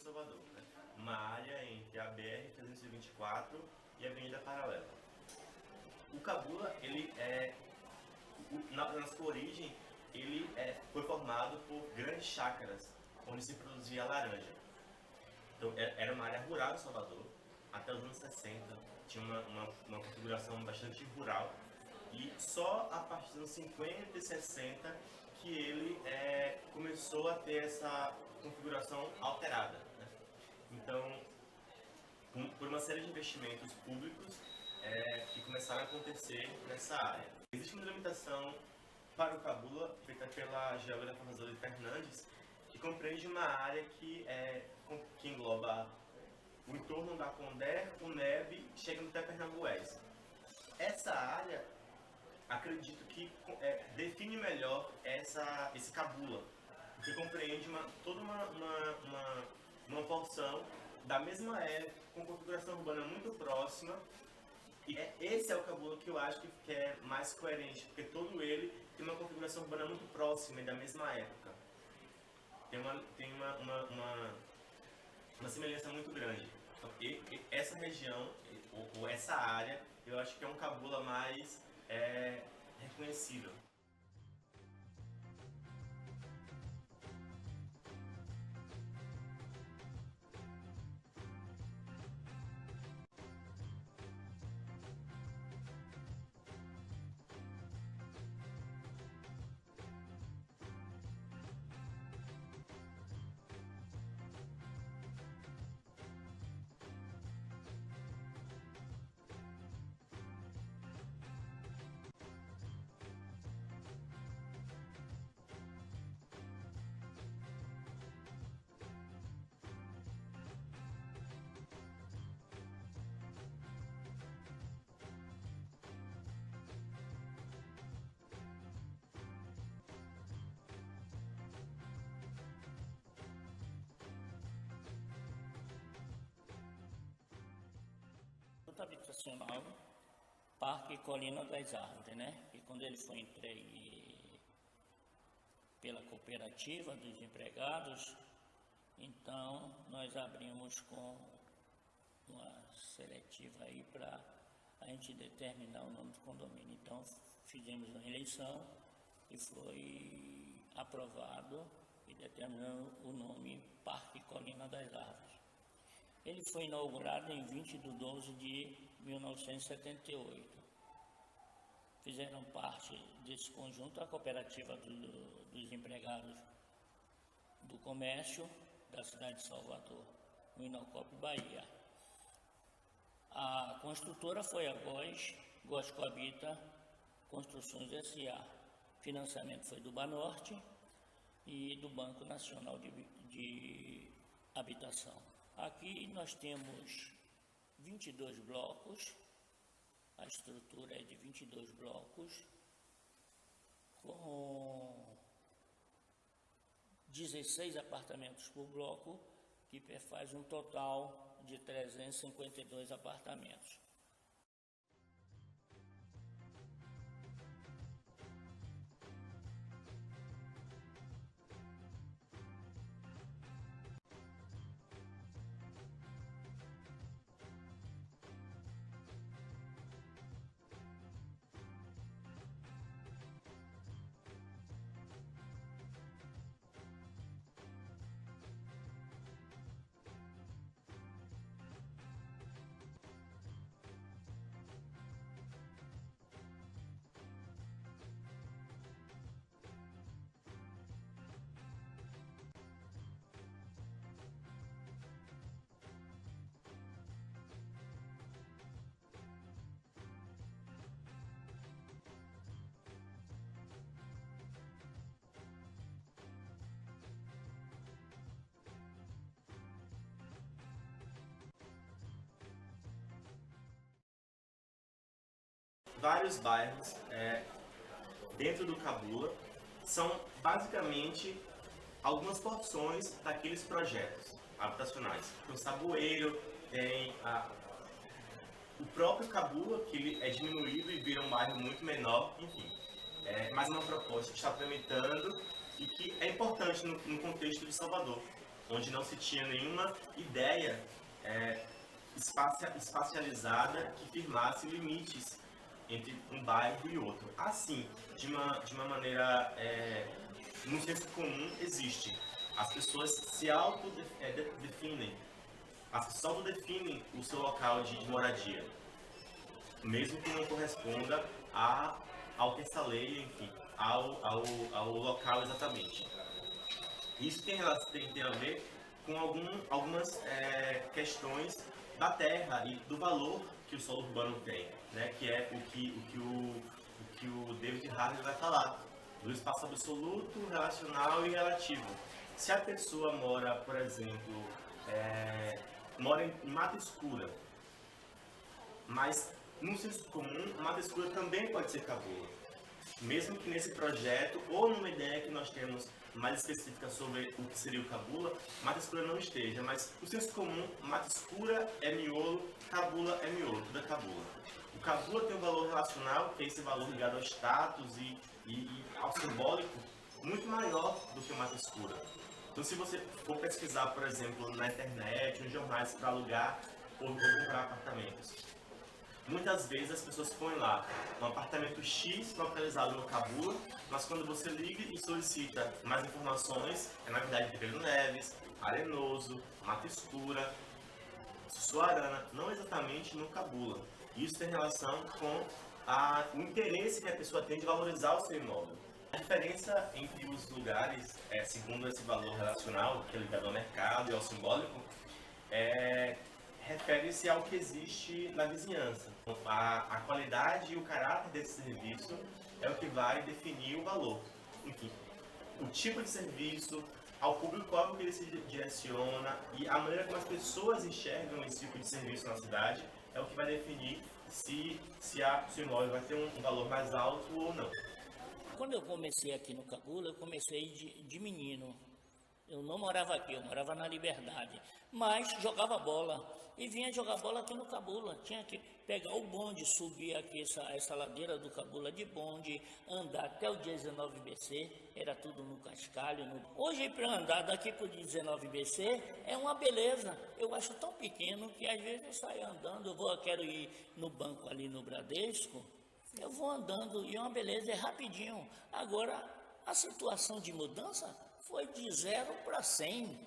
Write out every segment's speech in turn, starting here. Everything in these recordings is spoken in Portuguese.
Salvador, né? Uma área entre a BR-324 e a Avenida Paralela. O Cabula, na sua origem, ele foi formado por grandes chácaras, onde se produzia laranja. Então, era uma área rural de Salvador. Até os anos 60 tinha uma configuração bastante rural, e só a partir dos anos 50 e 60 que ele começou a ter essa configuração alterada, né? Então, por uma série de investimentos públicos que começaram a acontecer nessa área. Existe uma delimitação para o Cabula feita pela geógrafa Roseli Fernandes, que compreende uma área que engloba o entorno da Condé, o Neb, chegando até Pernambués. Essa área, acredito que define melhor esse Cabula, porque compreende toda uma porção da mesma época, com configuração urbana muito próxima. E esse é o Cabula que eu acho que é mais coerente, porque todo ele tem uma configuração urbana muito próxima e da mesma época. Tem uma semelhança muito grande. E essa região, ou essa área, eu acho que é um Cabula mais reconhecível. Habitacional Parque Colina das Árvores, né? E quando ele foi entregue pela cooperativa dos empregados, então nós abrimos com uma seletiva aí para a gente determinar o nome do condomínio. Então fizemos uma eleição e foi aprovado e determinando o nome Parque Colina das Árvores. Ele foi inaugurado em 20 de 12 de 1978. Fizeram parte desse conjunto a cooperativa dos empregados do comércio da cidade de Salvador, o Inocop Bahia. A construtora foi a Góes Coabita Construções S.A. Financiamento foi do Banorte e do Banco Nacional de Habitação. Aqui nós temos 22 blocos, a estrutura é de 22 blocos, com 16 apartamentos por bloco, que faz um total de 352 apartamentos. Vários bairros dentro do Cabula são basicamente algumas porções daqueles projetos habitacionais. Tem o Saboeiro, tem o próprio Cabula, que ele é diminuído e vira um bairro muito menor, enfim. Mais uma proposta que está tramitando e que é importante no contexto de Salvador, onde não se tinha nenhuma ideia espacializada que firmasse limites entre um bairro e outro. Assim, de uma maneira, no senso comum, existe. As pessoas se autodefinem, as pessoas autodefinem o seu local de moradia, mesmo que não corresponda ao terça-lei, enfim, ao local exatamente. Isso tem a ver com algumas questões da terra e do valor que o solo urbano tem, né? Que é o que o David Harvey vai falar, do espaço absoluto, relacional e relativo. Se a pessoa mora, por exemplo, mora em mata escura, mas no senso comum, mata escura também pode ser cabula. Mesmo que nesse projeto, ou numa ideia que nós temos mais específica sobre o que seria o cabula, mata escura não esteja, mas no senso comum, mata escura é miolo, cabula é miolo, tudo é cabula. O cabula tem um valor relacional, que é esse valor ligado ao status e ao simbólico, muito maior do que o mata escura. Então, se você for pesquisar, por exemplo, na internet, nos jornais para alugar ou comprar apartamentos, muitas vezes as pessoas põem lá um apartamento X localizado no Cabula, mas quando você liga e solicita mais informações, é na verdade Ribeirão Neves, Arenoso, Mata Escura, Sussuarana, não exatamente no Cabula. Isso tem relação com o interesse que a pessoa tem de valorizar o seu imóvel. A diferença entre os lugares, segundo esse valor relacional, que é ligado ao mercado e ao simbólico, refere-se ao que existe na vizinhança. A qualidade e o caráter desse serviço é o que vai definir o valor. Enfim, o tipo de serviço, ao público-alvo que ele se direciona e a maneira como as pessoas enxergam esse tipo de serviço na cidade é o que vai definir se o imóvel vai ter um valor mais alto ou não. Quando eu comecei aqui no Cabula, eu comecei de menino. Eu não morava aqui, eu morava na Liberdade, mas jogava bola e vinha jogar bola aqui no Cabula. Tinha que pegar o bonde, subir aqui essa ladeira do Cabula de bonde, andar até o 19BC, era tudo no cascalho. Hoje, para andar daqui para o 19BC é uma beleza. Eu acho tão pequeno que às vezes eu saio andando, eu quero ir no banco ali no Bradesco, eu vou andando e é uma beleza, é rapidinho. Agora, a situação de mudança foi de 0 para 100.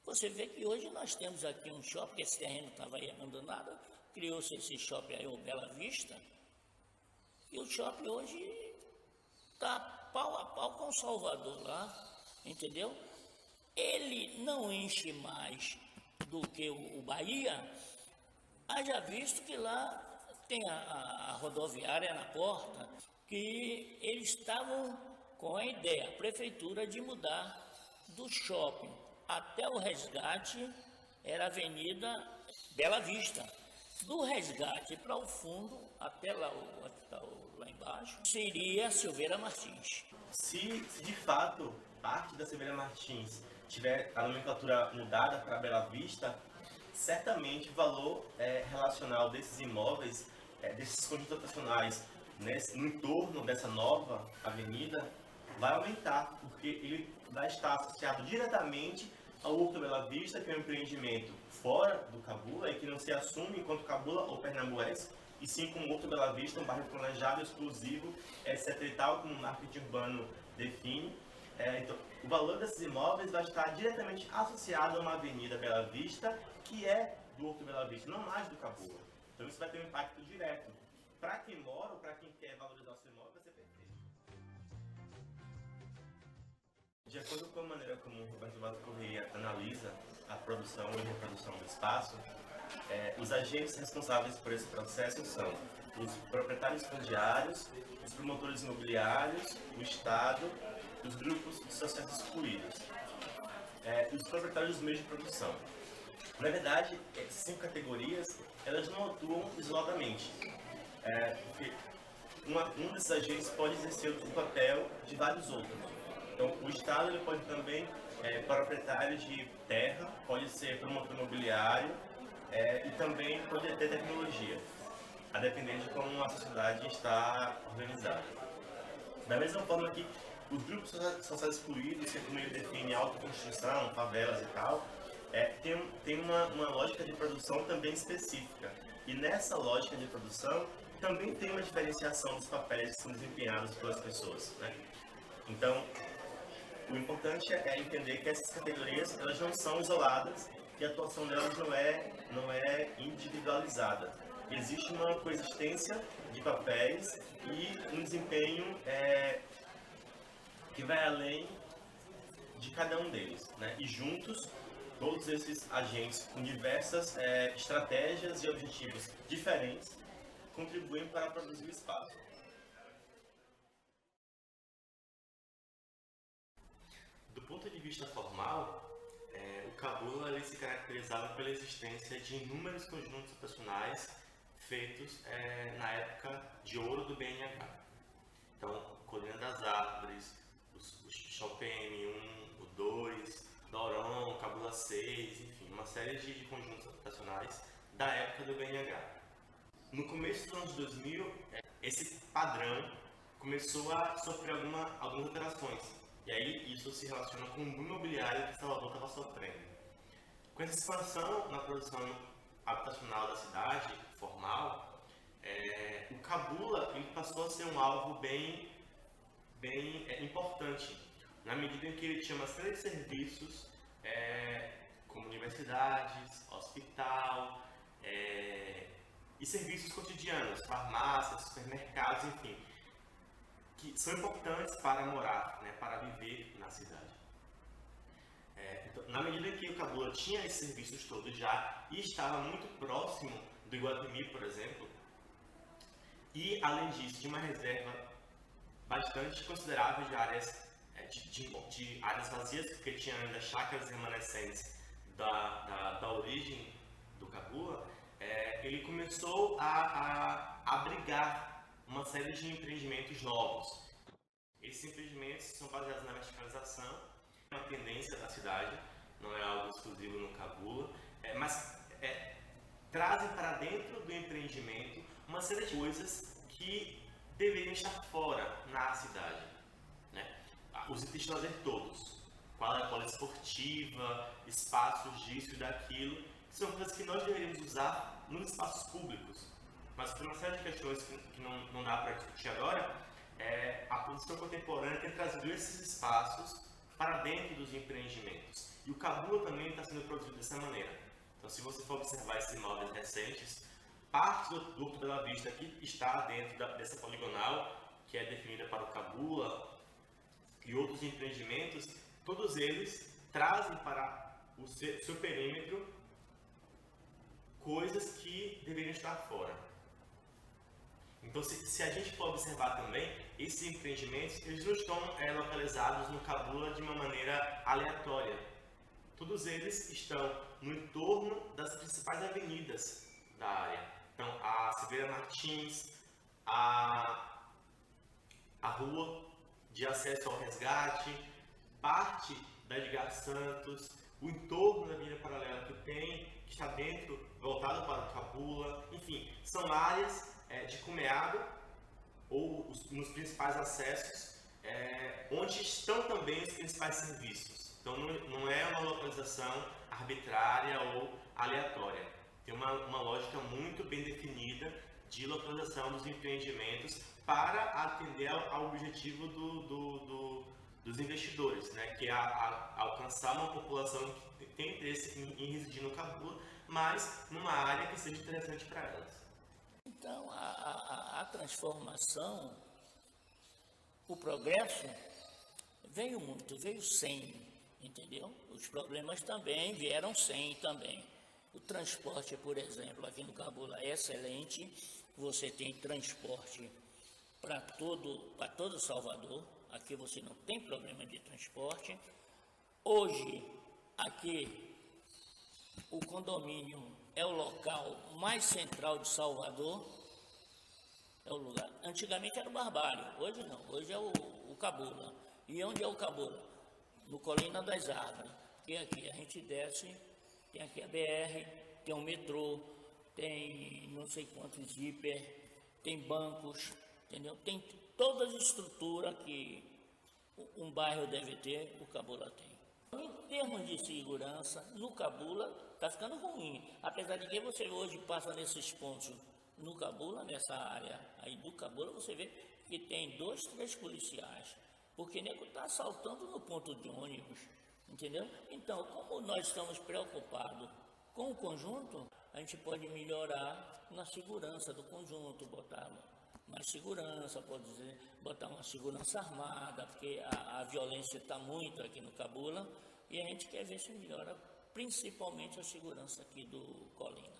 Você vê que hoje nós temos aqui um shopping, que esse terreno estava aí abandonado, criou-se esse shopping aí, o Bela Vista, e o shopping hoje está pau a pau com o Salvador lá, entendeu? Ele não enche mais do que o Bahia, haja visto que lá tem a rodoviária na porta, que eles estavam com a ideia, a prefeitura, de mudar do shopping até o Resgate, era a Avenida Bela Vista. Do Resgate para o fundo, até lá embaixo, seria Silveira Martins. Se de fato parte da Silveira Martins tiver a nomenclatura mudada para Bela Vista, certamente o valor relacional desses imóveis, desses conjuntos habitacionais, no entorno dessa nova avenida, vai aumentar, porque ele vai estar associado diretamente ao Horto Bela Vista, que é um empreendimento fora do Cabula e que não se assume enquanto Cabula ou Pernambuense, e sim como Horto Bela Vista, um bairro planejado, exclusivo, etc e tal, como o marketing urbano define. Então, o valor desses imóveis vai estar diretamente associado a uma avenida Bela Vista, que é do Horto Bela Vista, não mais do Cabula. Então isso vai ter um impacto direto. Para quem mora ou para quem quer valorizar o seu imóvel, vai ser perfeito. De acordo com a maneira como o Roberto Vaz Correia analisa a produção e reprodução do espaço, os agentes responsáveis por esse processo são os proprietários fundiários, os promotores imobiliários, o Estado, os grupos sociais excluídos, e os proprietários dos meios de produção. Na verdade, essas 5 categorias, elas não atuam isoladamente, porque um desses agentes pode exercer o papel de vários outros. Então, o Estado ele pode também, proprietário de terra, pode ser promotor imobiliário e também pode ter tecnologia, a depender de como a sociedade está organizada. Da mesma forma que Os grupos sociais excluídos, que é como ele define autoconstrução, favelas e tal, tem uma lógica de produção também específica. E nessa lógica de produção, também tem uma diferenciação dos papéis que são desempenhados pelas pessoas, né? Então, o importante é entender que essas categorias elas não são isoladas e a atuação delas não é individualizada. Existe uma coexistência de papéis e um desempenho que vai além de cada um deles, né? E juntos, todos esses agentes com diversas estratégias e objetivos diferentes contribuem para produzir o espaço. Do ponto de vista formal, o Cabula ele se caracterizava pela existência de inúmeros conjuntos habitacionais feitos na época de ouro do BNH. Então, Colina das Árvores, o Chão PM1, o 2, Doron, Cabula 6, enfim, uma série de conjuntos habitacionais da época do BNH. No começo dos anos 2000, esse padrão começou a sofrer algumas alterações. E aí isso se relaciona com o boom imobiliário que Salvador estava sofrendo. Com essa expansão na produção habitacional da cidade, formal, o Cabula ele passou a ser um alvo bem importante, na medida em que ele tinha uma série de serviços, como universidades, hospital, e serviços cotidianos, farmácias, supermercados, enfim, que são importantes para morar, né, para viver na cidade. Então, na medida em que o Cabula tinha esses serviços todos já e estava muito próximo do Iguatemi, por exemplo, e além disso tinha uma reserva bastante considerável de áreas de áreas vazias, porque tinha ainda chácaras remanescentes da origem do Cabula, ele começou a abrigar uma série de empreendimentos novos. Esses empreendimentos são baseados na verticalização, é uma tendência da cidade, não é algo exclusivo no Cabula, mas trazem para dentro do empreendimento uma série de coisas que deveriam estar fora na cidade, né? Os itens de lazer todos, quadra esportiva, espaços disso e daquilo, são coisas que nós deveríamos usar nos espaços públicos. Mas por uma série de questões que não dá para discutir agora, a produção contemporânea tem trazido esses espaços para dentro dos empreendimentos. E o Cabula também está sendo produzido dessa maneira. Então, se você for observar esses imóveis recentes, parte do Horto Bela Vista aqui está dentro dessa poligonal, que é definida para o Cabula, e outros empreendimentos, todos eles trazem para o seu perímetro coisas que deveriam estar fora. Então, se a gente for observar também, esses empreendimentos eles não estão localizados no Cabula de uma maneira aleatória. Todos eles estão no entorno das principais avenidas da área. Então, a Silveira Martins, a rua de acesso ao resgate, parte da Edgar Santos, o entorno da Avenida Paralela que está dentro, voltado para o Cabula, enfim, são áreas de cumeado ou nos principais acessos, onde estão também os principais serviços. Então não é uma localização arbitrária ou aleatória. Tem uma lógica muito bem definida de localização dos empreendimentos para atender ao objetivo dos investidores, né? Que é alcançar uma população que tem interesse em residir no Cabula, mas numa área que seja interessante para elas. Então, a transformação, o progresso, veio sem, entendeu? Os problemas também vieram sem também. O transporte, por exemplo, aqui no Cabula é excelente, você tem transporte para todo Salvador, aqui você não tem problema de transporte. Hoje, aqui, o condomínio é o local mais central de Salvador, é o lugar. Antigamente era o Barbalho, hoje não, hoje é o Cabula. E onde é o Cabula? No Colina das Árvores, porque aqui a gente desce, tem aqui a BR, tem um metrô, tem não sei quantos hiper, tem bancos, entendeu? Tem toda a estrutura que um bairro deve ter, o Cabula tem. Em termos de segurança, no Cabula está ficando ruim. Apesar de que você hoje passa nesses pontos no Cabula, nessa área aí do Cabula, você vê que tem 2, 3 policiais. Porque o nego está assaltando no ponto de ônibus, entendeu? Então, como nós estamos preocupados com o conjunto, a gente pode melhorar na segurança do conjunto, botar mais segurança, pode dizer, botar uma segurança armada, porque a violência está muito aqui no Cabula, e a gente quer ver se melhora principalmente a segurança aqui do Colina.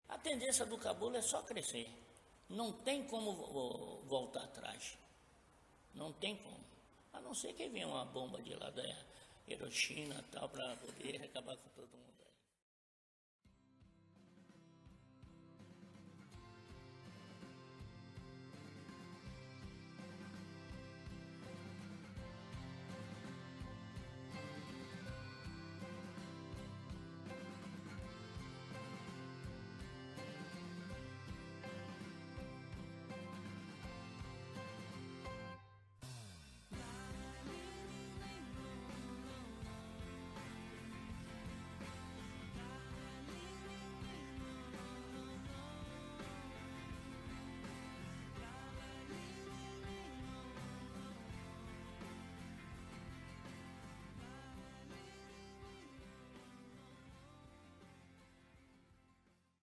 A tendência do Cabula é só crescer. Não tem como voltar atrás. Não tem como. A não ser que venha uma bomba de lá da Hiroshima tal, para poder acabar com todo mundo.